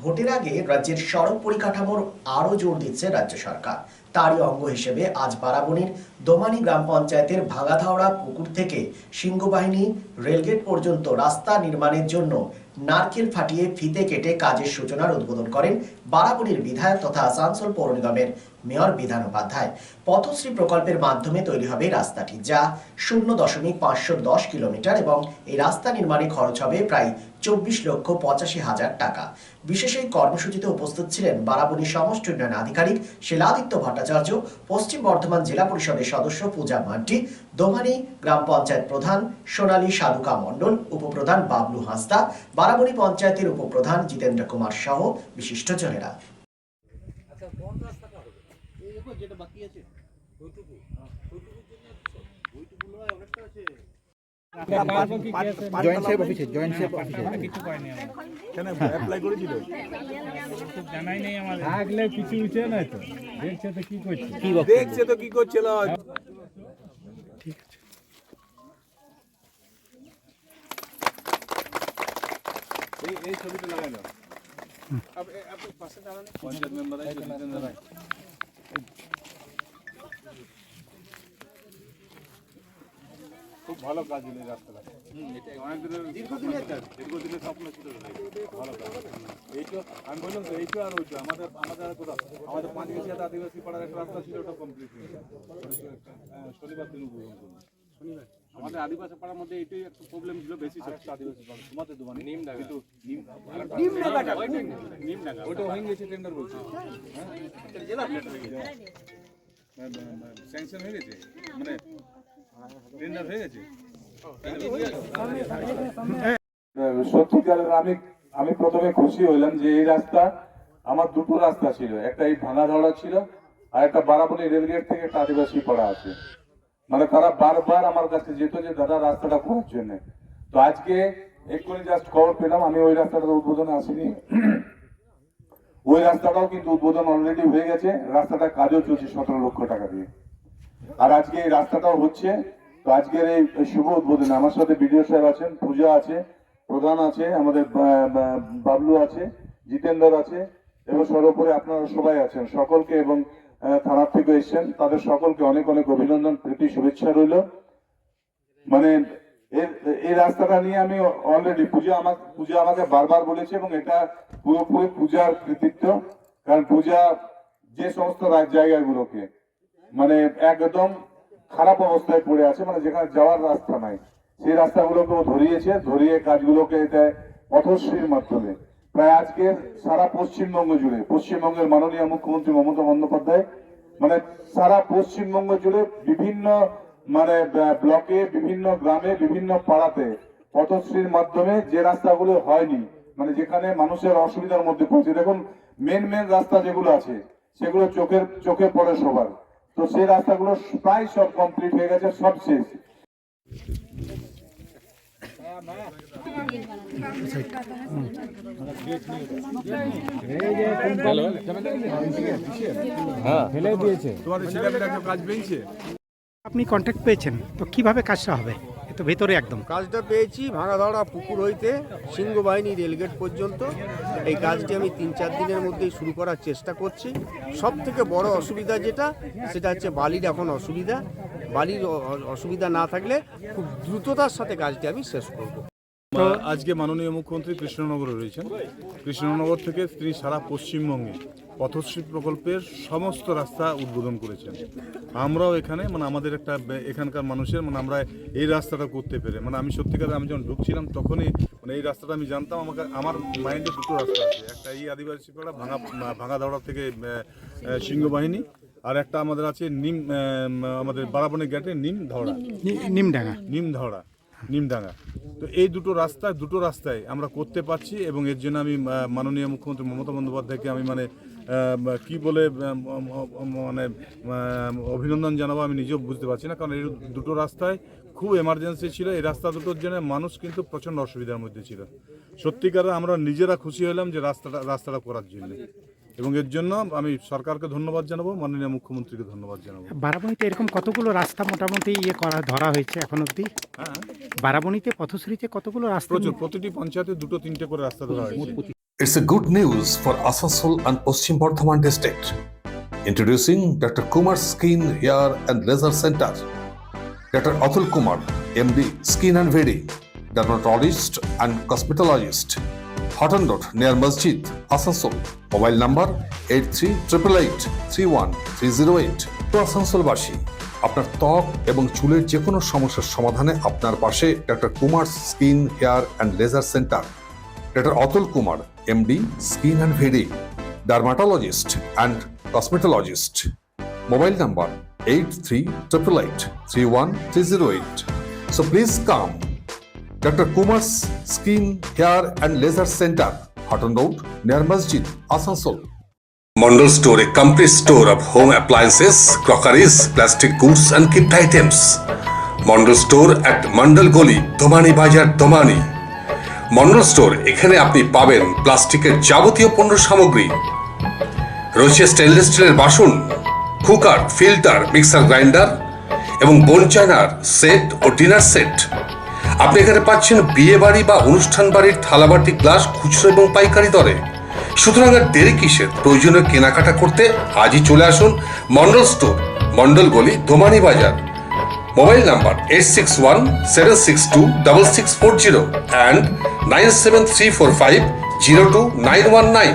ভোটের আগে রাজ্যের সড়ক পরিকাঠামোর আরও জোর দিচ্ছে রাজ্য সরকার। তারই অঙ্গ হিসেবে আজ বারাবণীর দোমানি গ্রাম পঞ্চায়েতের ভাঙাধাওড়া পুকুর থেকে সিংহবাহিনী রেলগেট পর্যন্ত রাস্তা নির্মাণের জন্য নারকেল ফাটিয়ে ফিতে কেটে কাজের সূচনার উদ্বোধন করেন বারাবণীর বিধায়ক তথা আসানসোল পৌর নিগমের মেয়র বিধান উপাধ্যায়। পথশ্রী প্রকল্পের মাধ্যমে তৈরি হবে রাস্তাটি, যা 0.510 কিলোমিটার, এবং এই রাস্তা নির্মাণে খরচ হবে প্রায় 24,85,000 টাকা। বিশেষ এই কর্মসূচিতে উপস্থিত ছিলেন বারাবণী সমষ্টি উন্নয়ন আধিকারিক শিলাদিত্য ভট্টাচার্য, পশ্চিম বর্ধমান জেলা পরিষদের সদস্য পূজা মান্টি, দোমানি গ্রাম পঞ্চায়েত প্রধান সোনালী সাধুকা মণ্ডল, উপপ্রধান বাবলু হাঁসদা, বারাবণী পঞ্চায়েতের উপপ্রধান জিতেন্দ্র কুমার সহ বিশিষ্টজনেরা। যেটা বাকি আছে ওইটুকু অনেকটা আছে। জয়েন্ট সাহেব অফিসে কিছু পাইনি কেন অ্যাপ্লাই করেছিল জানাই নেই আমার আগলে কিছু হচ্ছে না তো দেখছে তো কি করছিল। ঠিক আছে, এই ছবিটা লাগাই দাও। আপনি পাশে দাঁড়ান, পঞ্চায়েত মেম্বার আছে, খুব ভালো কাজ হলো এই রাস্তাটা। অনেক দীর্ঘদিনের স্বপ্ন ছিল, ভালো কাজ। এইটা আমি বললাম তো, এইটা আর ওইটা আমাদের কোথাও আমাদের 5 গেছিয়াতে আদিবাসী পাড়ার একটা রাস্তা ছিল, ওটা কমপ্লিট হয়ে গেছে। শনিবার দিন উদ্বোধন করবো। আমাদের আদিবাসী পাড়ার মধ্যে এইটাই একটা প্রবলেম ছিল, বেশি সবচেয়ে আদিবাসী পাড়া তোমাদের দোকানে নিমডাঙ্গা, কিন্তু নিমডাঙ্গা ওইটা হয়ে গেছে, টেন্ডার বলছে, স্যাংশন হয়ে গেছে, মানে টেন্ডার হয়ে গেছে। সত্যিকারের আমি প্রথমে খুশি হইলাম যে এই রাস্তা, আমার দুটো রাস্তা ছিল, একটা এই ভাঙাধাওড়া ছিল আর একটা বারাবণী রেলগেট থেকে একটা আদিবাসী পাড়া আছে। মানে তারা বারবার আমার কাছে যেত যে দাদা রাস্তাটা করার জন্য। তো আজকে এক্ষুনি জাস্ট খবর পেলাম, আমি ওই রাস্তাটা উদ্বোধনে আসিনি, ওই রাস্তাটাও কিন্তু উদ্বোধন অলরেডি হয়ে গেছে। রাস্তাটা কাজও চলছে 17 লক্ষ টাকা দিয়ে, আর আজকে এই রাস্তাটাও হচ্ছে। তো আজকের এই শুভ উদ্বোধনে আমার সাথে বিডিও সাহেব আছেন, পূজা আছে, প্রধান আছে, আমাদের বাবলু আছে, জিতেন্দ্র আছে, এবং সর্বোপরি আপনারা সবাই আছেন। সকলকে এবং থানার থেকে এসছেন তাদের সকলকে অনেক অনেক অভিনন্দন, প্রীতি, শুভেচ্ছা রইল। মানে এই রাস্তাটা নিয়ে আমি অলরেডি পূজা আমাকে বারবার বলেছে, এবং এটা পুরোপুরি পূজার কৃতিত্ব। কারণ পূজা যে সমস্ত জায়গাগুলোকে মানে একদম খারাপ অবস্থায় পড়ে আছে, মানে যেখানে যাওয়ার রাস্তা নাই, সেই রাস্তাগুলোকেও ধরিয়ে কাজগুলোকে পথশ্রীর মাধ্যমে প্রায় আজকে সারা পশ্চিমবঙ্গ জুড়ে, পশ্চিমবঙ্গের মাননীয় মুখ্যমন্ত্রী মমতা বন্দ্যোপাধ্যায় মানে সারা পশ্চিমবঙ্গ জুড়ে বিভিন্ন মানে ব্লকে, বিভিন্ন গ্রামে, বিভিন্ন পাড়াতে পথশ্রীর মাধ্যমে যে রাস্তাগুলো হয়নি, মানে যেখানে মানুষের অসুবিধার মধ্যে পড়ছে, দেখুন মেন রাস্তা যেগুলো আছে সেগুলো চোখে পড়ে সবার। তো সেই রাস্তাগুলো প্রায় সব কমপ্লিট হয়ে গেছে, সব শেষ। আপনি কন্ট্যাক্ট পেয়েছেন, তো কিভাবে কাজটা হবে? তো ভেতরে একদম কাজটা পেয়েছি ভাঙাধাওড়া পুকুর হইতে সিংহবাহিনী রেলগেট পর্যন্ত। এই কাজটি আমি 3-4 দিনের মধ্যেই শুরু করার চেষ্টা করছি। সব থেকে বড় অসুবিধা সেটা হচ্ছে বালির এখন অসুবিধা। বালির অসুবিধা না থাকলে খুব দ্রুততার সাথে কাজটি আমি শেষ করব। আজকে মাননীয় মুখ্যমন্ত্রী কৃষ্ণনগরে রয়েছেন। কৃষ্ণনগর থেকে তিনি সারা পশ্চিমবঙ্গে পথশ্রী প্রকল্পের সমস্ত রাস্তা উদ্বোধন করেছেন। আমরাও এখানে মানে আমাদের একটা এখানকার মানুষের মানে আমরা এই রাস্তাটা করতে পেরে মানে আমি সত্যিকার আমি যখন ঢুকছিলাম তখনই মানে এই রাস্তাটা আমি জানতাম। আমার মাইন্ডে দুটো রাস্তা আছে, একটা এই আদিবাসী পাড়া ভাঙাধাওড়া থেকে সিংহবাহিনী, আর একটা আমাদের আছে আমাদের বারাবণী গেটে নিমডাঙ্গা। তো এই দুটো রাস্তায় আমরা করতে পারছি, এবং এর জন্য আমি মাননীয় মুখ্যমন্ত্রী মমতা বন্দ্যোপাধ্যায়কে আমি মানে কি বলে মানে অভিনন্দন জানাবো আমি নিজেও বুঝতে পারছি না। কারণ এই দুটো রাস্তায় খুব এমার্জেন্সি ছিল। এই রাস্তা দুটোর জন্য মানুষ কিন্তু প্রচণ্ড অসুবিধার মধ্যে ছিল। সত্যিকারে আমরা নিজেরা খুশি হলাম যে রাস্তাটা করার জন্য, এবং এর জন্য আমি সরকারকে ধন্যবাদ জানাবো, মাননীয় মুখ্যমন্ত্রীকে ধন্যবাদ জানাবো। বারাবণীতে এরকম কতগুলো রাস্তা মোটামুটি ধরা হয়েছে এখন অবধি? হ্যাঁ, বারাবণীতে পথশ্রীতে কতগুলো রাস্তা? প্রচুর, প্রতিটি পঞ্চায়েতে 2-3টে করে রাস্তা ধরা হয়েছে। It's a good news for Asansol and Paschim Bardhaman district. Introducing Dr. Kumar Skin, Hair and Laser Center. Dr. Atul Kumar, MD, Skin and Very, dermatologist and cosmetologist. Hutton Road near Masjid, Asansol. Mobile number 8388831308. তো আসানসোলবাসী, আপনার ত্বক এবং চুলের যে কোনো সমস্যার সমাধানে আপনার পাশে doctor Kumar skin hair and laser centre. Doctor Atul Kumar, MD, skin and very, dermatologist and cosmetologist. Mobile number 8388831308. So please come. Dr. Kumar's Skin, Hair and Laser Center, Hutton Road, near Masjid, Asansol. Mondal Store, a complete store of home appliances, crockeries, plastic goods and gift items. Mondal Store at Mandal Goli, Domani Bajar, Domani. Mondal Store, এখানে আপনি পাবেন প্লাস্টিকের যাবতীয় পণ্য সামগ্রী। রয়েছে stainless স্টিলের বাসন, কুকার, ফিল্টার, মিক্সার গ্রাইন্ডার এবং বোন চায়নার সেট ও ডিনার সেট। আপনি এখানে পাচ্ছেন বিয়ে বাড়ি বা অনুষ্ঠান বাড়ির থালাবাটি, গ্লাস খুচরো এবং পাইকারি দরে। সুতরাং আর দেরি কিসের? প্রয়োজনীয় কেনাকাটা করতে আজই চলে আসুন মন্ডল স্টোর, মন্ডল গলি, দোমানি বাজার। Mobile number 8617626640 and 97345029119.